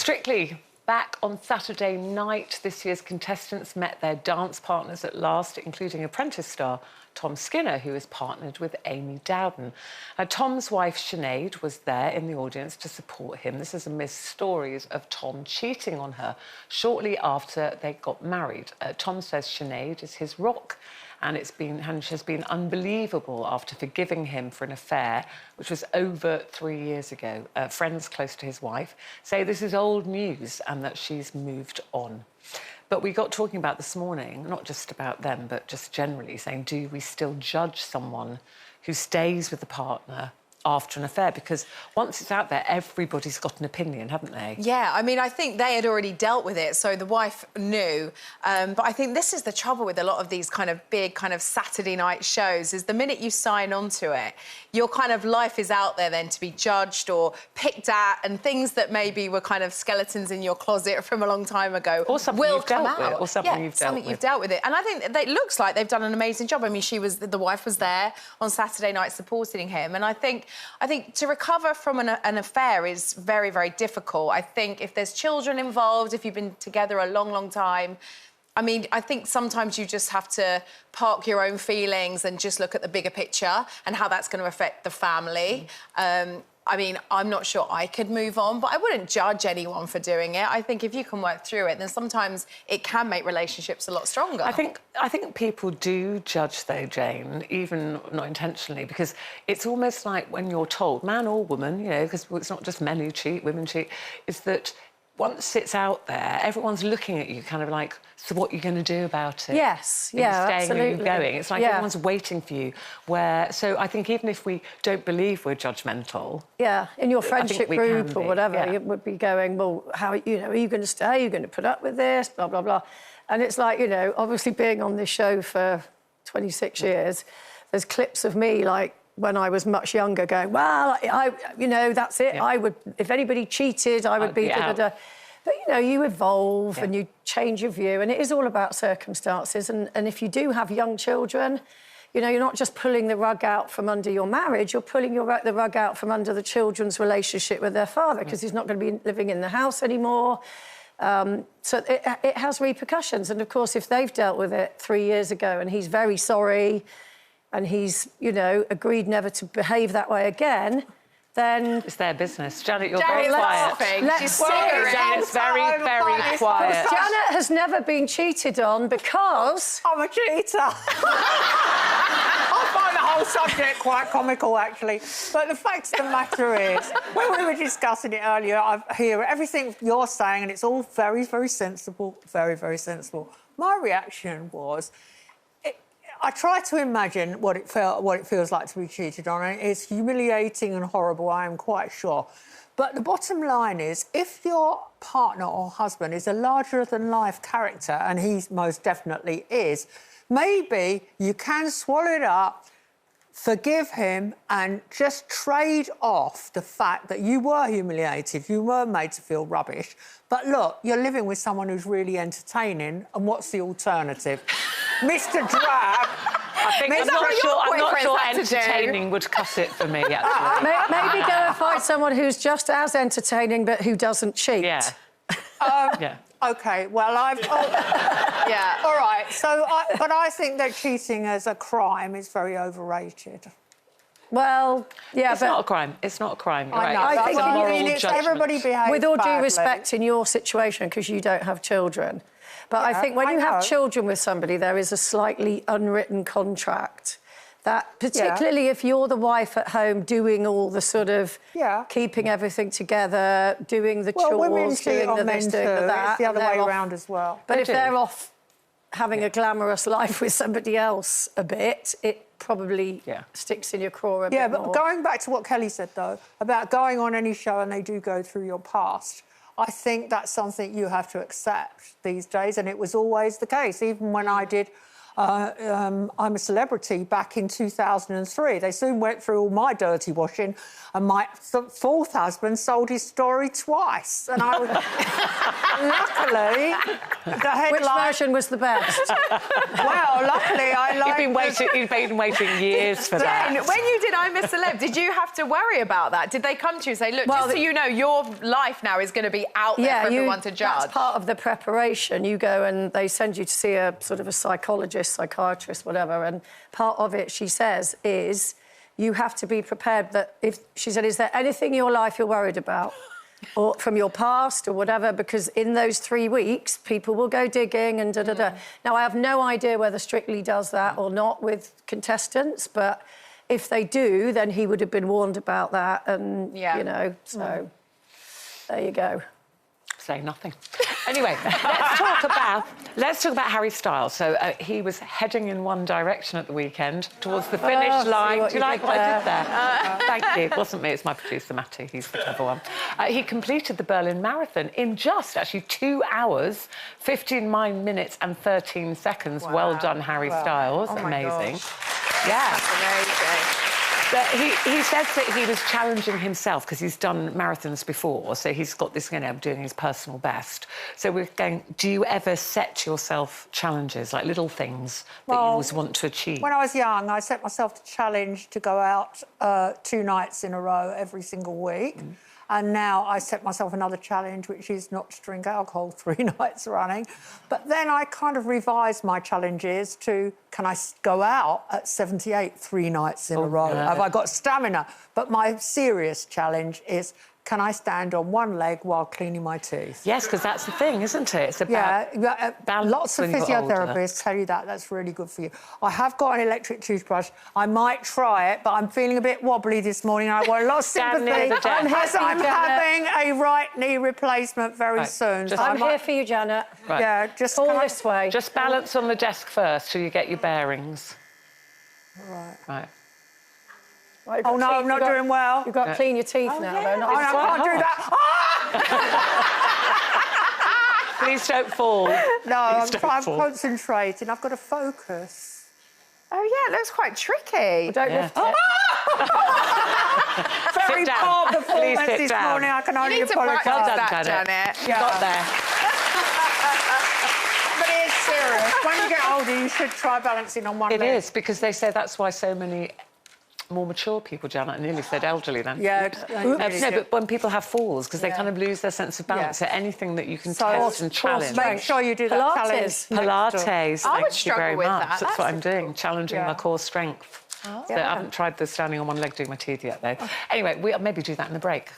Strictly back on Saturday night, this year's contestants met their dance partners at last, including Apprentice star Tom Skinner, who is partnered with Amy Dowden. Tom's wife, Sinead, was there in the audience to support him. This is amidst stories of Tom cheating on her shortly after they got married. Tom says Sinead is his rock, and she has been unbelievable after forgiving him for an affair, which was over 3 years ago. Friends close to his wife say this is old news and that she's moved on. But we got talking about this morning, not just about them, but just generally saying, do we still judge someone who stays with the partner after an affair? Because once it's out there, everybody's got an opinion, haven't they? Yeah, I mean, I think they had already dealt with it, so the wife knew. But I think this is the trouble with a lot of these kind of big kind of Saturday night shows, is the minute you sign on to it, your kind of life is out there then to be judged or picked at, and things that maybe were kind of skeletons in your closet from a long time ago or something will you've come dealt out. with, or something you've dealt with. You've dealt with it. And I think it looks like they've done an amazing job. I mean, the wife was there on Saturday night supporting him, and I think to recover from an affair is very, very difficult. I think if there's children involved, if you've been together a long, long time, I mean, I think sometimes you just have to park your own feelings and just look at the bigger picture and how that's going to affect the family. I mean, I'm not sure I could move on, but I wouldn't judge anyone for doing it. I think if you can work through it, then sometimes it can make relationships a lot stronger. I think people do judge, though, Jane, even not intentionally, because it's almost like when you're told, man or woman, you know, because it's not just men who cheat, women cheat, is that once it's out there, everyone's looking at you kind of like, so what are you going to do about it? Yes, are you staying absolutely. Or are you going? It's like everyone's waiting for you. So I think even if we don't believe we're judgmental... Yeah, in your friendship group or whatever, you would be going, well, how, you know, are you going to stay? Are you going to put up with this? Blah, blah, blah. And it's like, you know, obviously being on this show for 26 years, there's clips of me, like, when I was much younger, going, well, you know, that's it. Yeah. I would, if anybody cheated, I would be da-da-da. But, you know, you evolve and you change your view, and it is all about circumstances. And if you do have young children, you know, you're not just pulling the rug out from under your marriage, you're pulling the rug out from under the children's relationship with their father, because he's not going to be living in the house anymore. So it has repercussions. And, of course, if they've dealt with it 3 years ago and he's very sorry and he's, you know, agreed never to behave that way again, then... It's their business. Janet, you're very quiet. Janet's very, very quiet. Janet has never been cheated on because... I'm a cheater. I find the whole subject quite comical, actually. But the fact of the matter is, when we were discussing it earlier, I hear everything you're saying, and it's all very, very sensible, very, very sensible. My reaction was... I try to imagine what it feels like to be cheated on. It's humiliating and horrible, I am quite sure. But the bottom line is, if your partner or husband is a larger-than-life character, and he most definitely is, maybe you can swallow it up, forgive him, and just trade off the fact that you were humiliated, you were made to feel rubbish. But look, you're living with someone who's really entertaining, and what's the alternative? Mr. Drab... I'm not sure entertaining would cut it for me, actually. Maybe go and find someone who's just as entertaining but who doesn't cheat. Yeah. OK, well, yeah, all right. But I think that cheating as a crime is very overrated. Well, yeah, it's not a crime. It's not a crime. You're I know. right. I think everybody behaves with all due badly. respect, in your situation, because you don't have children. But I think when you have children with somebody, there is a slightly unwritten contract that, particularly if you're the wife at home doing all the sort of keeping everything together, doing the chores, doing the this, doing the that. It's the other way around as well. But if they're off having a glamorous life with somebody else a bit, it probably sticks in your craw a bit more. Yeah, but going back to what Kelly said, though, about going on any show and they do go through your past, I think that's something you have to accept these days, and it was always the case. Even when I did I'm a Celebrity back in 2003. They soon went through all my dirty washing, and my fourth husband sold his story twice. And I was... luckily, the headline... Which version was the best? Well, luckily, I like... You've been waiting years for that. When you did I'm a Celeb, did you have to worry about that? Did they come to you and say, look, just so you know, your life now is going to be out there for everyone to judge? That's part of the preparation. You go and they send you to see a sort of a psychologist, psychiatrist, whatever, and part of it, she says, is you have to be prepared that if... She said, is there anything in your life you're worried about? Or from your past or whatever, because in those 3 weeks, people will go digging and da-da-da. Now, I have no idea whether Strictly does that or not with contestants, but if they do, then he would have been warned about that and, you know, so there you go. Say nothing. Anyway, let's talk about Harry Styles. So he was heading in one direction at the weekend towards the finish line. Do you like what I did there? Thank you. It wasn't me, it's my producer, Matty. He's the clever one. He completed the Berlin Marathon in just, actually, 2 hours, 15 minutes and 13 seconds. Wow. Well done, Harry Styles. Oh amazing. Gosh. Yeah. That's amazing. But he says that he was challenging himself because he's done marathons before, so he's got this, you know, doing his personal best. So we're going, do you ever set yourself challenges, like little things that you always want to achieve? When I was young, I set myself the challenge to go out 2 nights in a row every single week. And now I set myself another challenge, which is not to drink alcohol 3 nights running. But then I kind of revised my challenges to, can I go out at 78 3 nights in a row? Yeah. Have I got stamina? But my serious challenge is, can I stand on one leg while cleaning my teeth? Yes, because that's the thing, isn't it? It's about balance. Lots of physiotherapists tell you that. That's really good for you. I have got an electric toothbrush. I might try it, but I'm feeling a bit wobbly this morning. I want a lot of sympathy as I'm having a right knee replacement very soon. I'm here for you, Janet. Right. Yeah, just all this way. Just balance on the desk first till you get your bearings. Right. Right, oh, no, I'm not doing well. You've got to clean your teeth now, though. I can't do that. Ah! Please don't fall. No, I'm concentrating. I've got to focus. Oh, yeah, it looks quite tricky. Well, don't lift it. Very poor performance this morning. I can only apologise. Well done, Janet. Yeah. Got there. But it is serious. When you get older, you should try balancing on one leg. It is, because they say that's why so many more mature people, Janet, I nearly said elderly then. Yeah. No, but when people have falls, because they kind of lose their sense of balance, so anything that you can test and challenge. Make sure you do that challenge. Pilates, thank you very much. That's what I'm doing, challenging my core strength. So I haven't tried the standing on one leg doing my teeth yet, though. Anyway, we'll maybe do that in the break.